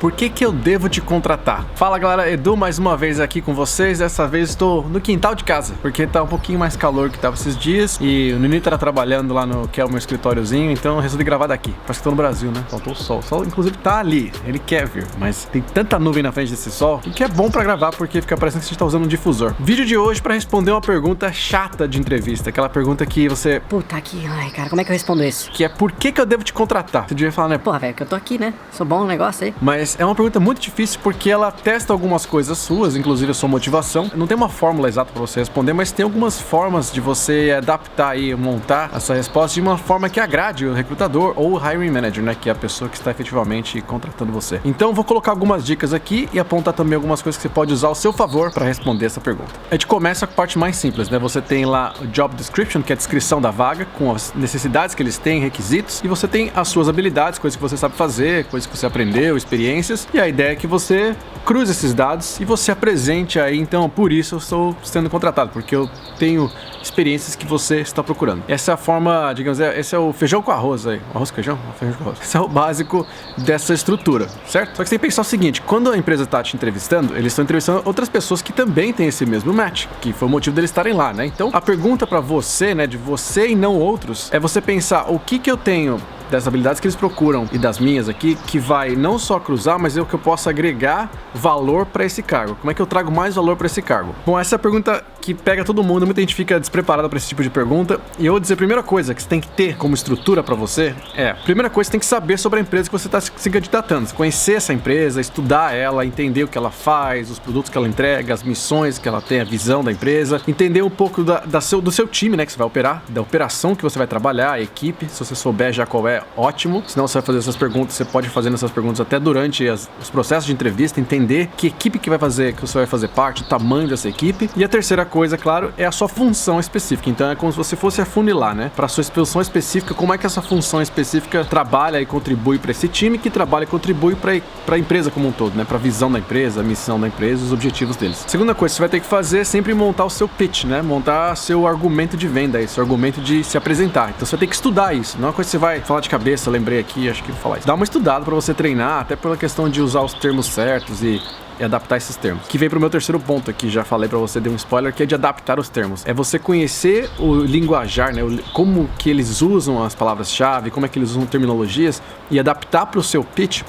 por que eu devo te contratar? Fala galera, Edu mais uma vez aqui com vocês. Dessa vez estou no quintal de casa, porque tá um pouquinho mais calor que tava esses dias e o Nini tá trabalhando lá no que é o meu escritóriozinho, então eu resolvi gravar daqui. Parece que tô no Brasil, né? Faltou o sol. O sol inclusive tá ali, ele quer vir, mas tem tanta nuvem na frente desse sol que é bom pra gravar porque fica parecendo que a gente tá usando um difusor. Vídeo de hoje pra responder uma pergunta chata de entrevista, aquela pergunta que você... Puta que... Ai, cara, como é que eu respondo isso? Que é por que eu devo te contratar? Você devia falar, né? Porra, velho, que eu tô aqui, né? Sou bom no negócio aí. Mas é uma pergunta muito difícil porque ela testa algumas coisas suas, inclusive a sua motivação. Não tem uma fórmula exata pra você responder, mas tem algumas formas de você adaptar e montar essa resposta de uma forma que agrade o recrutador ou o hiring manager, né? Que é a pessoa que está efetivamente contratando você. Então vou colocar algumas dicas aqui e apontar também algumas coisas que você pode usar ao seu favor para responder essa pergunta. A gente começa com a parte mais simples, né? Você tem lá o job description, que é a descrição da vaga, com as necessidades que eles têm, requisitos, e você tem as suas habilidades, coisas que você sabe fazer, coisas que você aprendeu, experiências, e a ideia é que você cruze esses dados e você apresente aí, então, por isso eu estou sendo contratado, porque eu tenho experiências que você está procurando. Essa é a forma, digamos, esse é o feijão com arroz aí. Arroz com feijão? Feijão com arroz. Esse é o básico dessa estrutura, certo? Só que você tem que pensar o seguinte, quando a empresa está te entrevistando, eles estão entrevistando outras pessoas que também têm esse mesmo match, que foi o motivo deles estarem lá, né? Então, a pergunta para você, né, de você e não outros, é você pensar o que eu tenho das habilidades que eles procuram e das minhas aqui, que vai não só cruzar, mas é o que eu posso agregar valor para esse cargo. Como é que eu trago mais valor para esse cargo? Bom, essa é a pergunta que pega todo mundo, muita gente fica despreparada para esse tipo de pergunta, e eu vou dizer a primeira coisa que você tem que ter como estrutura para você a primeira coisa, você tem que saber sobre a empresa que você está se candidatando, conhecer essa empresa, estudar ela, entender o que ela faz, os produtos que ela entrega, as missões que ela tem, a visão da empresa, entender um pouco do seu time, né, que você vai operar, da operação que você vai trabalhar, a equipe, se você souber já qual é, ótimo. Senão você vai fazer essas perguntas, você pode fazer essas perguntas até durante os processos de entrevista, entender que equipe que você vai fazer parte, o tamanho dessa equipe. E a terceira coisa, claro, é a sua função específica. Então é como se você fosse afunilar, né? Para a sua função específica, como é que essa função específica trabalha e contribui para esse time, que trabalha e contribui para a empresa como um todo, né? Para a visão da empresa, a missão da empresa, os objetivos deles. Segunda coisa, você vai ter que fazer é sempre montar o seu pitch, né? Montar seu argumento de venda, seu argumento de se apresentar. Então você vai ter que estudar isso. Não é uma coisa que você vai falar de cabeça, lembrei aqui, acho que vou falar isso. Dá uma estudada para você treinar, até pela questão de usar os termos certos e adaptar esses termos. Que vem pro meu terceiro ponto aqui, já falei pra você, dei um spoiler, que é de adaptar os termos. É você conhecer o linguajar, né? Como que eles usam as palavras-chave, como é que eles usam terminologias e adaptar pro seu pitch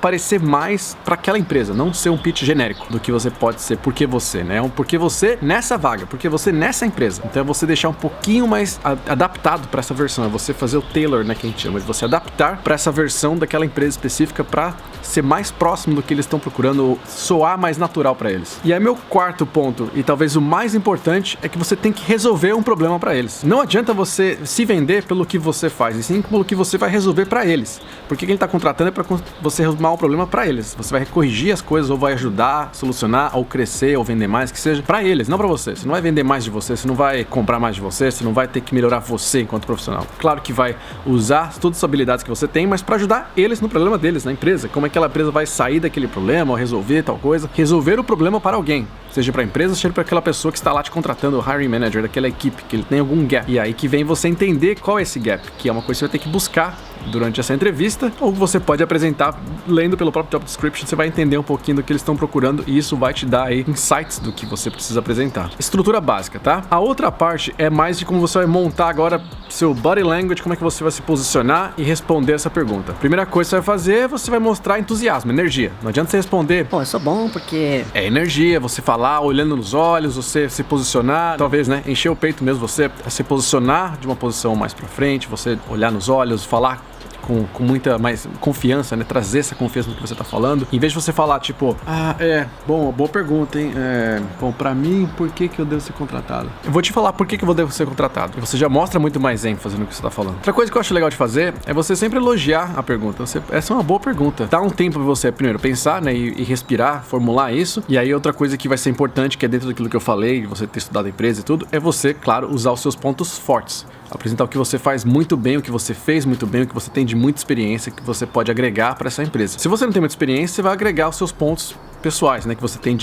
parecer mais pra aquela empresa, não ser um pitch genérico do que você pode ser, porque você, né? Porque você nessa vaga, porque você nessa empresa. Então é você deixar um pouquinho mais adaptado pra essa versão, é você fazer o tailor, né, que a gente chama, é você adaptar pra essa versão daquela empresa específica pra ser mais próximo do que eles estão procurando, soar mais natural para eles. E aí meu quarto ponto, e talvez o mais importante, é que você tem que resolver um problema para eles. Não adianta você se vender pelo que você faz, e sim pelo que você vai resolver para eles. Porque quem está contratando é para você resolver um problema para eles. Você vai corrigir as coisas, ou vai ajudar, solucionar, ou crescer, ou vender mais, que seja para eles, não para você. Você não vai vender mais de você, você não vai comprar mais de você, você não vai ter que melhorar você enquanto profissional. Claro que vai usar todas as habilidades que você tem, mas para ajudar eles no problema deles, na empresa. Como é que aquela empresa vai sair daquele problema, ou resolver tal coisa, resolver o problema para alguém, seja para a empresa, seja para aquela pessoa que está lá te contratando, o hiring manager daquela equipe, que ele tem algum gap. E aí que vem você entender qual é esse gap, que é uma coisa que você vai ter que buscar durante essa entrevista, ou você pode apresentar lendo pelo próprio job description, você vai entender um pouquinho do que eles estão procurando e isso vai te dar aí insights do que você precisa apresentar. Estrutura básica, tá? A outra parte é mais de como você vai montar agora seu body language, como é que você vai se posicionar e responder essa pergunta. Primeira coisa que você vai fazer, você vai mostrar entusiasmo, energia. Não adianta você responder, pô, eu sou bom porque... É energia, você falar olhando nos olhos, você se posicionar, talvez, né, encher o peito mesmo, você se posicionar de uma posição mais pra frente, você olhar nos olhos, falar com muita mais confiança, né? Trazer essa confiança no que você tá falando. Em vez de você falar, tipo, bom, boa pergunta, hein? Bom, pra mim, por que eu devo ser contratado? Eu vou te falar por que eu devo ser contratado. Você já mostra muito mais ênfase no que você tá falando. Outra coisa que eu acho legal de fazer é você sempre elogiar a pergunta. Essa é uma boa pergunta. Dá um tempo pra você primeiro pensar, né? E respirar, formular isso. E aí outra coisa que vai ser importante, que é dentro daquilo que eu falei, você ter estudado a empresa e tudo, é você, claro, usar os seus pontos fortes. Apresentar o que você faz muito bem, o que você fez muito bem, o que você tem de muita experiência, que você pode agregar para essa empresa. Se você não tem muita experiência, você vai agregar os seus pontos pessoais, né, que você tem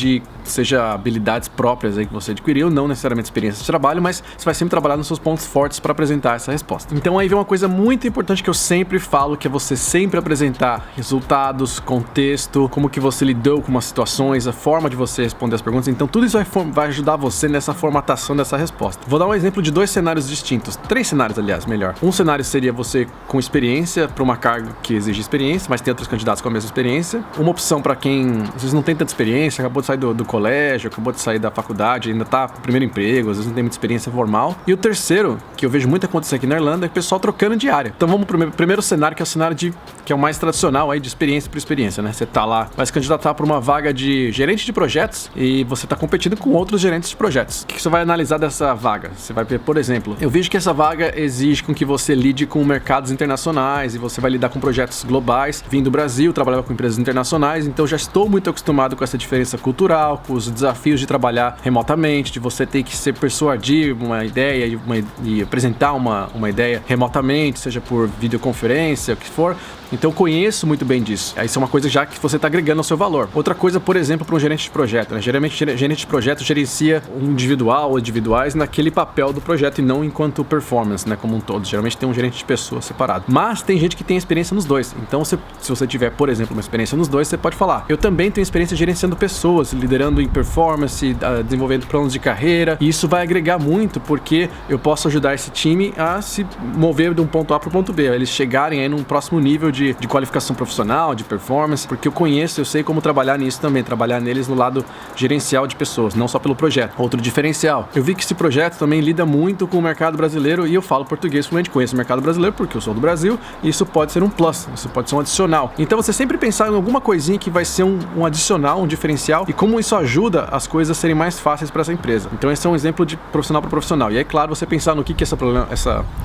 seja habilidades próprias aí que você adquiriu, não necessariamente experiência de trabalho, mas você vai sempre trabalhar nos seus pontos fortes para apresentar essa resposta. Então aí vem uma coisa muito importante que eu sempre falo, que é você sempre apresentar resultados, contexto, como que você lidou com umas situações, a forma de você responder as perguntas. Então tudo isso vai ajudar você nessa formatação dessa resposta. Vou dar um exemplo de 2 cenários distintos, 3 cenários, aliás, melhor. Um cenário seria você com experiência para uma carga que exige experiência, mas tem outros candidatos com a mesma experiência. Uma opção para quem às vezes não tem tanta experiência, acabou de sair do colégio, acabou de sair da faculdade, ainda tá no primeiro emprego, às vezes não tem muita experiência formal. E o terceiro, que eu vejo muito acontecer aqui na Irlanda, é o pessoal trocando de área. Então vamos pro primeiro cenário, que é o cenário que é o mais tradicional aí, de experiência por experiência, né? Você tá lá, vai se candidatar para uma vaga de gerente de projetos e você tá competindo com outros gerentes de projetos. O que você vai analisar dessa vaga? Você vai ver, por exemplo, eu vejo que essa vaga exige com que você lide com mercados internacionais e você vai lidar com projetos globais. Vim do Brasil, trabalhava com empresas internacionais, então já estou muito acostumado com essa diferença cultural, com os desafios de trabalhar remotamente, de você ter que persuadir uma ideia e apresentar uma ideia remotamente, seja por videoconferência, o que for. Então eu conheço muito bem disso. Isso é uma coisa já que você está agregando ao seu valor. Outra coisa, por exemplo, para um gerente de projeto, né? Geralmente, gerente de projeto gerencia um individual ou individuais naquele papel do projeto e não enquanto performance, né? Como um todo. Geralmente tem um gerente de pessoas separado. Mas tem gente que tem experiência nos dois. Então, se você tiver, por exemplo, uma experiência nos dois, você pode falar: eu também tenho experiência gerenciando pessoas, liderando em performance, desenvolvendo planos de carreira. E isso vai agregar muito, porque eu posso ajudar esse time a se mover de um ponto A para o ponto B. Eles chegarem aí num próximo nível de qualificação profissional, de performance, porque eu sei como trabalhar nisso também, trabalhar neles no lado gerencial de pessoas, não só pelo projeto. Outro diferencial, eu vi que esse projeto também lida muito com o mercado brasileiro e eu falo português fluente, conheço o mercado brasileiro porque eu sou do Brasil e isso pode ser um plus, isso pode ser um adicional. Então você sempre pensar em alguma coisinha que vai ser um adicional, um diferencial e como isso ajuda as coisas a serem mais fáceis para essa empresa. Então esse é um exemplo de profissional para profissional. E aí, claro, você pensar no que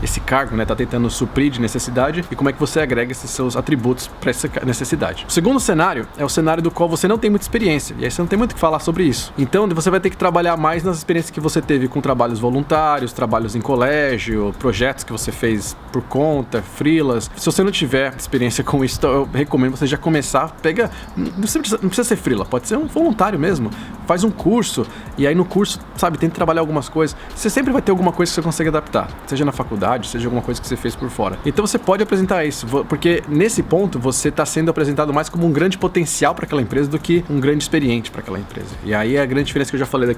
esse cargo, né, tá tentando suprir de necessidade e como é que você agrega esses seus atributos para essa necessidade. O segundo cenário é o cenário do qual você não tem muita experiência, e aí você não tem muito o que falar sobre isso. Então você vai ter que trabalhar mais nas experiências que você teve com trabalhos voluntários, trabalhos em colégio, projetos que você fez por conta, freelas. Se você não tiver experiência com isso, então eu recomendo você já começar, não precisa ser freela, pode ser um voluntário mesmo, faz um curso, e aí no curso, tenta trabalhar algumas coisas. Você sempre vai ter alguma coisa que você consegue adaptar, seja na faculdade, seja alguma coisa que você fez por fora. Então você pode apresentar isso, porque nesse ponto você está sendo apresentado mais como um grande potencial para aquela empresa do que um grande experiente para aquela empresa. E aí é a grande diferença que eu já falei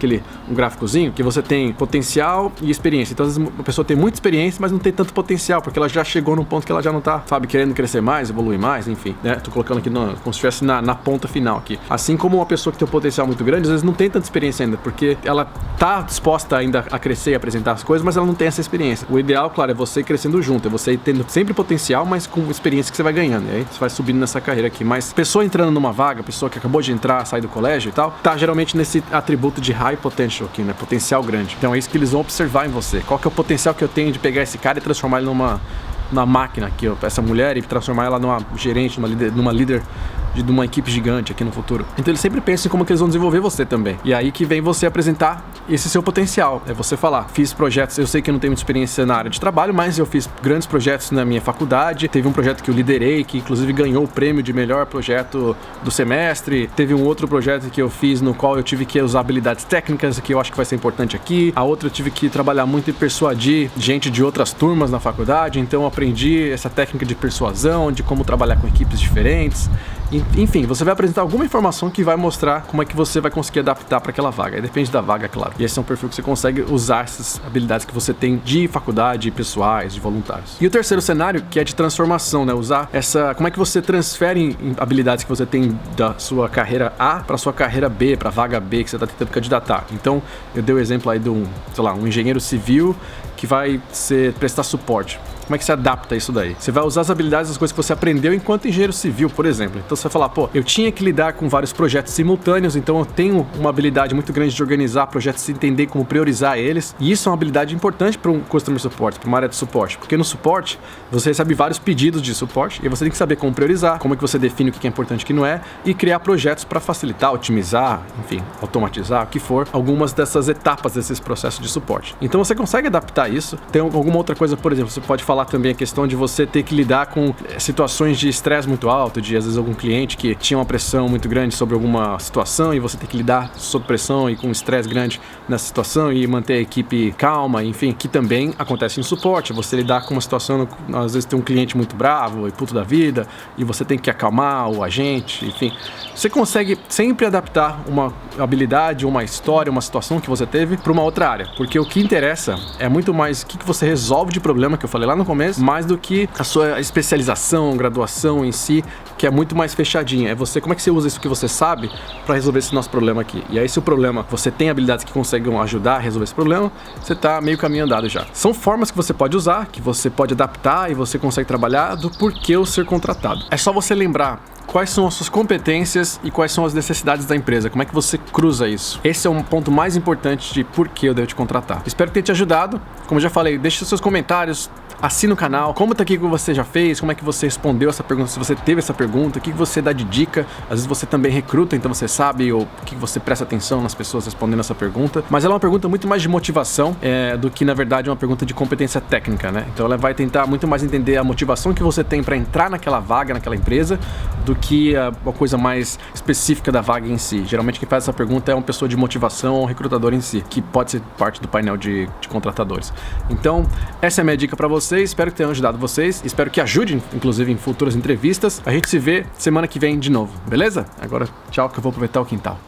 um gráficozinho, que você tem potencial e experiência. Então às vezes a pessoa tem muita experiência, mas não tem tanto potencial, porque ela já chegou num ponto que ela já não está, querendo crescer mais, evoluir mais, enfim, né? Tô colocando aqui como se estivesse na ponta final aqui. Assim como uma pessoa que tem um potencial muito grande, às vezes não tem tanta experiência ainda, porque ela tá disposta ainda a crescer e apresentar as coisas, mas ela não tem essa experiência. O ideal, claro, é você crescendo junto, é você tendo sempre potencial, mas com experiência que você vai ganhando. E aí você vai subindo nessa carreira aqui. Mas pessoa entrando numa vaga, pessoa que acabou de entrar, sair do colégio e tal, tá geralmente nesse atributo de high potential aqui, né? Potencial grande. Então é isso que eles vão observar em você. Qual que é o potencial que eu tenho de pegar esse cara e transformar ele numa máquina aqui, essa mulher, e transformar ela numa gerente, numa líder de uma equipe gigante aqui no futuro. Então eles sempre pensam em como que eles vão desenvolver você também. E aí que vem você apresentar esse seu potencial. É você falar: fiz projetos, eu sei que eu não tenho muita experiência na área de trabalho, mas eu fiz grandes projetos na minha faculdade. Teve um projeto que eu liderei, que inclusive ganhou o prêmio de melhor projeto do semestre. Teve um outro projeto que eu fiz no qual eu tive que usar habilidades técnicas, que eu acho que vai ser importante aqui. A outra eu tive que trabalhar muito e persuadir gente de outras turmas na faculdade, então eu aprendi essa técnica de persuasão, de como trabalhar com equipes diferentes. Enfim, você vai apresentar alguma informação que vai mostrar como é que você vai conseguir adaptar para aquela vaga. Aí depende da vaga, claro. E esse é um perfil que você consegue usar essas habilidades que você tem de faculdade, pessoais, de voluntários. E o terceiro cenário, que é de transformação, né? Usar como é que você transfere habilidades que você tem da sua carreira A para sua carreira B, para a vaga B que você está tentando candidatar. Então, eu dei o exemplo aí de um engenheiro civil que vai prestar suporte. Como é que você adapta isso daí? Você vai usar as habilidades, as coisas que você aprendeu enquanto engenheiro civil, por exemplo. Então você vai falar: eu tinha que lidar com vários projetos simultâneos, então eu tenho uma habilidade muito grande de organizar projetos e entender como priorizar eles. E isso é uma habilidade importante para um customer support, para uma área de suporte. Porque no suporte, você recebe vários pedidos de suporte e você tem que saber como priorizar, como é que você define o que é importante e o que não é, e criar projetos para facilitar, otimizar, enfim, automatizar, o que for, algumas dessas etapas desses processos de suporte. Então você consegue adaptar isso. Tem alguma outra coisa, por exemplo, você pode falar também a questão de você ter que lidar com situações de estresse muito alto, de às vezes algum cliente cliente que tinha uma pressão muito grande sobre alguma situação e você tem que lidar sob pressão e com estresse grande nessa situação e manter a equipe calma, enfim, que também acontece em suporte. Você lidar com uma situação, às vezes tem um cliente muito bravo e puto da vida e você tem que acalmar o agente, enfim. Você consegue sempre adaptar uma habilidade, uma história, uma situação que você teve para uma outra área, porque o que interessa é muito mais o que você resolve de problema, que eu falei lá no começo, mais do que a sua especialização, graduação em si, que é muito mais fechadinha. É você, como é que você usa isso que você sabe para resolver esse nosso problema aqui. E aí, se o problema, você tem habilidades que conseguem ajudar a resolver esse problema, você tá meio caminho andado já. São formas que você pode usar, que você pode adaptar e você consegue trabalhar do porquê o ser contratado. É só você lembrar quais são as suas competências e quais são as necessidades da empresa. Como é que você cruza isso? Esse é um ponto mais importante de por que eu devo te contratar. Espero ter te ajudado. Como eu já falei, deixe seus comentários, assina o canal, comenta aqui o que você já fez, como é que você respondeu essa pergunta, se você teve essa pergunta, o que você dá de dica. Às vezes você também recruta, então você sabe ou o que você presta atenção nas pessoas respondendo essa pergunta. Mas ela é uma pergunta muito mais de motivação do que, na verdade, uma pergunta de competência técnica, né? Então ela vai tentar muito mais entender a motivação que você tem para entrar naquela vaga, naquela empresa, do que uma coisa mais específica da vaga em si. Geralmente quem faz essa pergunta é uma pessoa de motivação ou um recrutador em si, que pode ser parte do painel de contratadores. Então, essa é a minha dica para vocês. Espero que tenha ajudado vocês. Espero que ajude, inclusive, em futuras entrevistas. A gente se vê semana que vem de novo, beleza? Agora, tchau, que eu vou aproveitar o quintal.